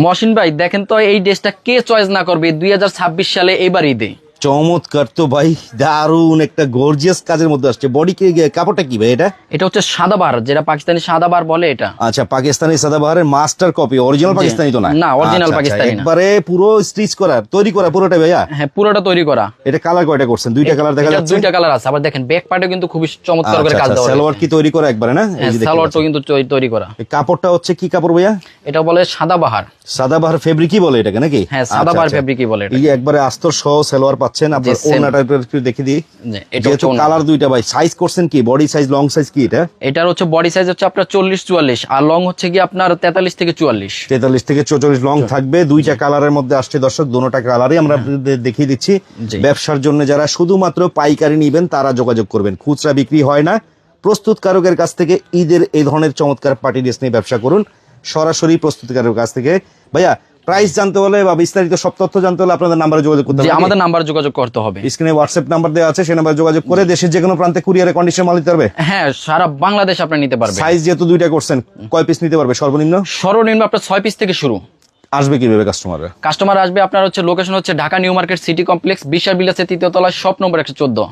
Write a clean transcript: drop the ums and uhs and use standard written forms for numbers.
মহসিন ভাই দেখেন তো এই ড্রেসটা কে চয়েস না করবে 2026 সালে এবার ঈদে। চমৎকার তো ভাই, দারুন একটা গর্জিয়াস কাজের মধ্যে আসছে। বডি কাপড়টা কি ভাই এটা? এটা হচ্ছে সাদাবাহার, যেটা পাকিস্তানি সাদাবাহার বলে এটা। আচ্ছা, পাকিস্তানি সাদাবাহারের মাস্টার কপি, অরিজিনাল পাকিস্তানি তো না? না, original আচ্ছা, পাকিস্তানি না। একবারে পুরো স্টিচ করা, তৈরি করা পুরোটা ভাইয়া? হ্যাঁ, পুরোটা তৈরি করা। এটা কালার কয়টা করছেন? দুইটা কালার দেখা এটা যাচ্ছে। দুইটা কালার আছে, আবার দেখেন ব্যাক পার্টে কিন্তু খুবই চমৎকার করে কাজ দেওয়া সালোয়ার কি তৈরি করা একবারে না? এই যে দেখতে সালোয়ারটা পাচ্ছেন। কিন্তু তৈরি করা। এই কাপড়টা হচ্ছে কি কাপড় ভাইয়া? এটা বলে সাদাবাহার। সাদাবাহার ফেব্রিকই বলে এটাকে নাকি? হ্যাঁ, সাদাবাহার ফেব্রিকই বলে এটা। এই যে একবারে আস্তর সহ সালোয়ার পাচ্ছেন। আপনার same। ওড়নাটা একটু দেখে দিই। এটা যেহেতু হচ্ছে কালার দুইটা ভাই, সাইজ করছেন কি? বডি সাইজ, লং সাইজ কি এটা? এটার হচ্ছে বডি সাইজ হচ্ছে আপনার 40-44 আর লং হচ্ছে কি আপনার 43 থেকে 44। 43 থেকে 44 লং থাকবে। দুইটা কালারের মধ্যে আসছে দর্শক, দুটোটা কালারই আমরা আপনাদের দেখিয়ে দিচ্ছি। জি। ব্যবসার জন্য যারা শুধুমাত্র পাইকারি নিবেন তারা যোগাযোগ করবেন, খুচরা বিক্রি হয় না। প্রস্তুতকারকের কাছ থেকে ঈদের এই ধরনের চমৎকার পার্টি ড্রেস নিয়ে ব্যবসা করুন, সরাসরি প্রস্তুতকারকের কাছ থেকে। ভাইয়া, প্রাইস জানতে হলে বা বিস্তারিত সব তথ্য জানতে হলে আপনাদের নাম্বারে যোগাযোগ করতে যে হবে। আমাদের নাম্বার যোগাযোগ করতে হবে। স্ক্রিনে হোয়াটসঅ্যাপ নাম্বার দেওয়া আছে, সেই নাম্বারে যোগাযোগ করে দেশের যে কোনো প্রান্তে কুরিয়ারে কন্ডিশন মাল দিতে পারবে। হ্যাঁ, সারা বাংলাদেশ আপনি নিতে পারবেন। সাইজ যেহেতু দুইটা করছেন, কয় পিস নিতে পারবে সর্বনিম্ন? সর্বনিম্ন আপনার 6 পিস থেকে শুরু। আসবে কিভাবে কাস্টমাররা? কাস্টমার আসবে আপনার হচ্ছে লোকেশন হচ্ছে Dhaka new market city complex, বিশাল বিলাসের 3য় তলায়, শপ নম্বর 114।